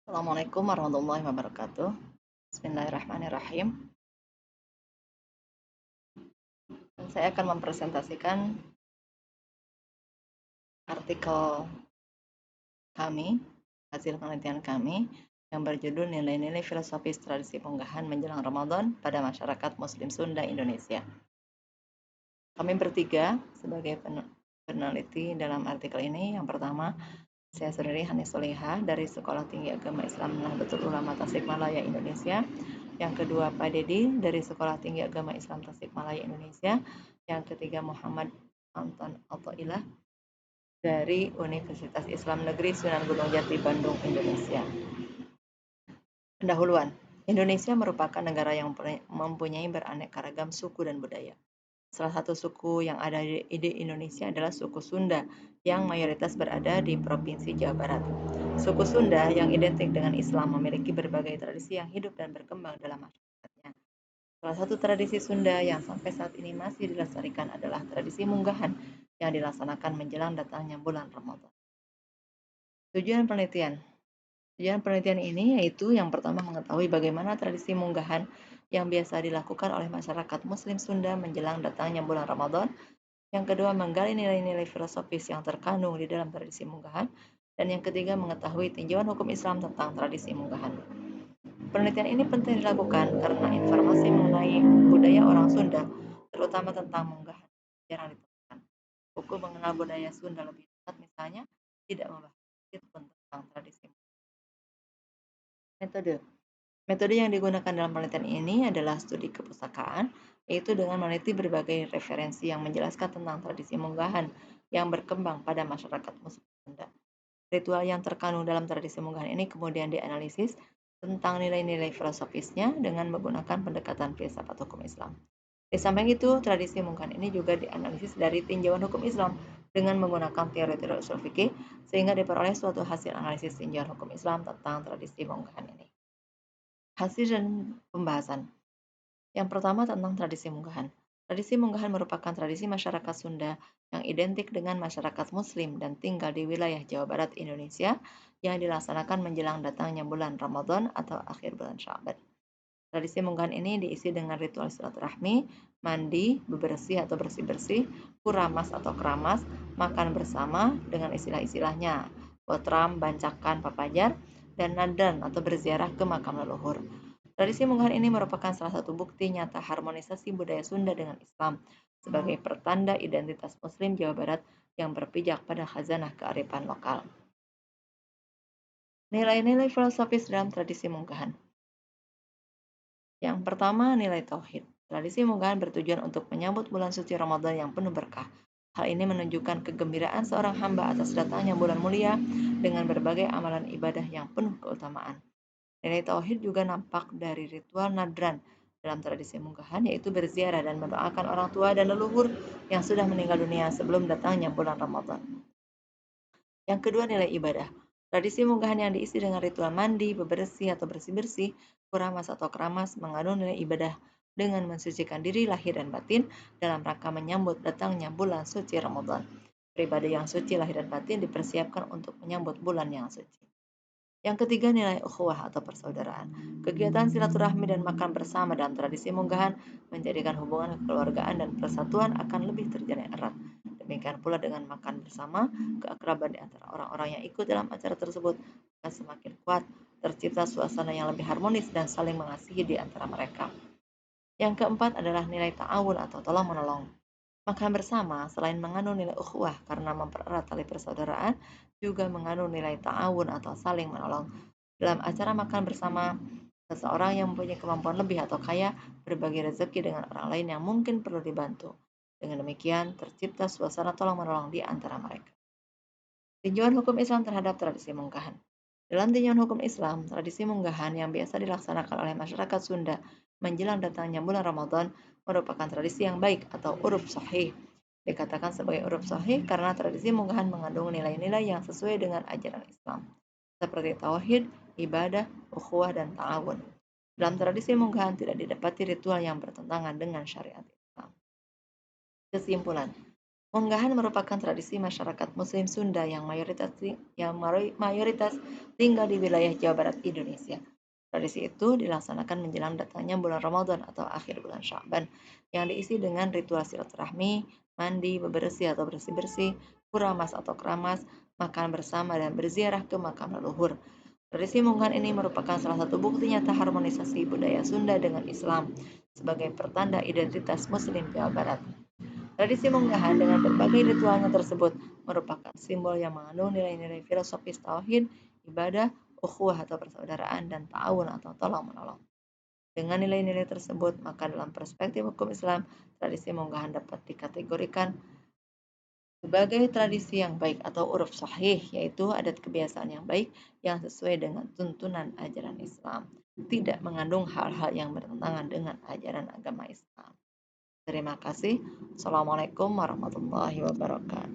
Assalamualaikum warahmatullahi wabarakatuh. Bismillahirrahmanirrahim. Dan saya akan mempresentasikan artikel kami, hasil penelitian kami, yang berjudul Nilai-nilai filosofis tradisi punggahan menjelang Ramadan pada masyarakat Muslim Sunda Indonesia. Kami bertiga sebagai peneliti dalam artikel ini. Yang pertama, saya sendiri Hani Solihah dari Sekolah Tinggi Agama Islam Nahdlatul Ulama Tasikmalaya Indonesia. Yang kedua, Pak Dedi dari Sekolah Tinggi Agama Islam Tasikmalaya Indonesia. Yang ketiga, Muhammad Anton Athoillah dari Universitas Islam Negeri Sunan Gunung Jati, Bandung, Indonesia. Pendahuluan, Indonesia merupakan negara yang mempunyai beraneka ragam suku dan budaya. Salah satu suku yang ada di Indonesia adalah suku Sunda yang mayoritas berada di Provinsi Jawa Barat. Suku Sunda yang identik dengan Islam memiliki berbagai tradisi yang hidup dan berkembang dalam masyarakatnya. Salah satu tradisi Sunda yang sampai saat ini masih dilestarikan adalah tradisi munggahan yang dilaksanakan menjelang datangnya bulan Ramadan. Tujuan penelitian Tujuan penelitian ini yaitu yang pertama mengetahui bagaimana tradisi munggahan yang biasa dilakukan oleh masyarakat Muslim Sunda menjelang datangnya bulan Ramadan. Yang kedua, menggali nilai-nilai filosofis yang terkandung di dalam tradisi munggahan. Dan yang ketiga, mengetahui tinjauan hukum Islam tentang tradisi munggahan. Penelitian ini penting dilakukan karena informasi mengenai budaya orang Sunda, terutama tentang munggahan, jarang ditemukan. Buku mengenal budaya Sunda lebih dekat misalnya tidak membahas sedikit pun tentang tradisi. Metode Metode yang digunakan dalam penelitian ini adalah studi kepustakaan, yaitu dengan meneliti berbagai referensi yang menjelaskan tentang tradisi munggahan yang berkembang pada masyarakat Muslim Sunda. Ritual yang terkandung dalam tradisi munggahan ini kemudian dianalisis tentang nilai-nilai filosofisnya dengan menggunakan pendekatan filsafat hukum Islam. Di samping itu, tradisi munggahan ini juga dianalisis dari tinjauan hukum Islam dengan menggunakan teori-teori usul fikih sehingga diperoleh suatu hasil analisis tinjauan hukum Islam tentang tradisi munggahan ini. Hasil dan pembahasan. Yang pertama tentang tradisi munggahan. Tradisi munggahan merupakan tradisi masyarakat Sunda yang identik dengan masyarakat Muslim dan tinggal di wilayah Jawa Barat Indonesia yang dilaksanakan menjelang datangnya bulan Ramadan atau akhir bulan Sya'ban. Tradisi munggahan ini diisi dengan ritual silaturahmi, mandi, bebersih atau bersih-bersih, kuramas atau keramas, makan bersama dengan istilah-istilahnya, botram, bancakan, papajar, dan nadran atau berziarah ke makam leluhur. Tradisi munggahan ini merupakan salah satu bukti nyata harmonisasi budaya Sunda dengan Islam sebagai pertanda identitas Muslim Jawa Barat yang berpijak pada khazanah kearifan lokal. Nilai-nilai filosofis dalam tradisi munggahan. Yang pertama, nilai tauhid. Tradisi munggahan bertujuan untuk menyambut bulan suci Ramadan yang penuh berkah. Hal ini menunjukkan kegembiraan seorang hamba atas datangnya bulan mulia dengan berbagai amalan ibadah yang penuh keutamaan. Nilai tauhid juga nampak dari ritual nadran dalam tradisi munggahan, yaitu berziarah dan mendoakan orang tua dan leluhur yang sudah meninggal dunia sebelum datangnya bulan Ramadan. Yang kedua, nilai ibadah. Tradisi munggahan yang diisi dengan ritual mandi, bebersih atau bersih-bersih, kuramas atau keramas mengandung nilai ibadah dengan mensucikan diri lahir dan batin dalam rangka menyambut datangnya bulan suci Ramadan. Pribadi yang suci lahir dan batin dipersiapkan untuk menyambut bulan yang suci. Yang ketiga, nilai ukhuwah atau persaudaraan. Kegiatan silaturahmi dan makan bersama dalam tradisi munggahan menjadikan hubungan kekeluargaan dan persatuan akan lebih terjalin erat. Demikian pula dengan makan bersama, keakraban di antara orang-orang yang ikut dalam acara tersebut akan semakin kuat, tercipta suasana yang lebih harmonis dan saling mengasihi di antara mereka. Yang keempat adalah nilai ta'awun atau tolong-menolong. Makan bersama selain mengandung nilai ukhuwah karena mempererat tali persaudaraan, juga mengandung nilai ta'awun atau saling menolong. Dalam acara makan bersama, seseorang yang mempunyai kemampuan lebih atau kaya berbagi rezeki dengan orang lain yang mungkin perlu dibantu. Dengan demikian, tercipta suasana tolong-menolong di antara mereka. Tinjauan hukum Islam terhadap tradisi munggahan. Dalam tinjauan hukum Islam, tradisi munggahan yang biasa dilaksanakan oleh masyarakat Sunda menjelang datangnya bulan Ramadan merupakan tradisi yang baik atau uruf sahih. Dikatakan sebagai uruf sahih karena tradisi munggahan mengandung nilai-nilai yang sesuai dengan ajaran Islam, seperti tauhid, ibadah, ukhuwah, dan ta'awun. Dalam tradisi munggahan tidak didapati ritual yang bertentangan dengan syariat Islam. Kesimpulan, Unggahan merupakan tradisi masyarakat Muslim Sunda yang mayoritas tinggal di wilayah Jawa Barat Indonesia. Tradisi itu dilaksanakan menjelang datangnya bulan Ramadan atau akhir bulan Sya'ban, yang diisi dengan ritual silaturahmi, mandi, bebersih atau bersih-bersih, kuramas atau keramas, makan bersama, dan berziarah ke makam leluhur. Tradisi munggahan ini merupakan salah satu bukti nyata harmonisasi budaya Sunda dengan Islam sebagai pertanda identitas Muslim Jawa Barat. Tradisi munggahan dengan berbagai ritualnya tersebut merupakan simbol yang mengandung nilai-nilai filosofis tauhid, ibadah, ukhuwah atau persaudaraan, dan ta'awun atau tolong-menolong. Dengan nilai-nilai tersebut, maka dalam perspektif hukum Islam, tradisi munggahan dapat dikategorikan sebagai tradisi yang baik atau uruf sahih, yaitu adat kebiasaan yang baik yang sesuai dengan tuntunan ajaran Islam, tidak mengandung hal-hal yang bertentangan dengan ajaran agama Islam. Terima kasih. Assalamualaikum warahmatullahi wabarakatuh.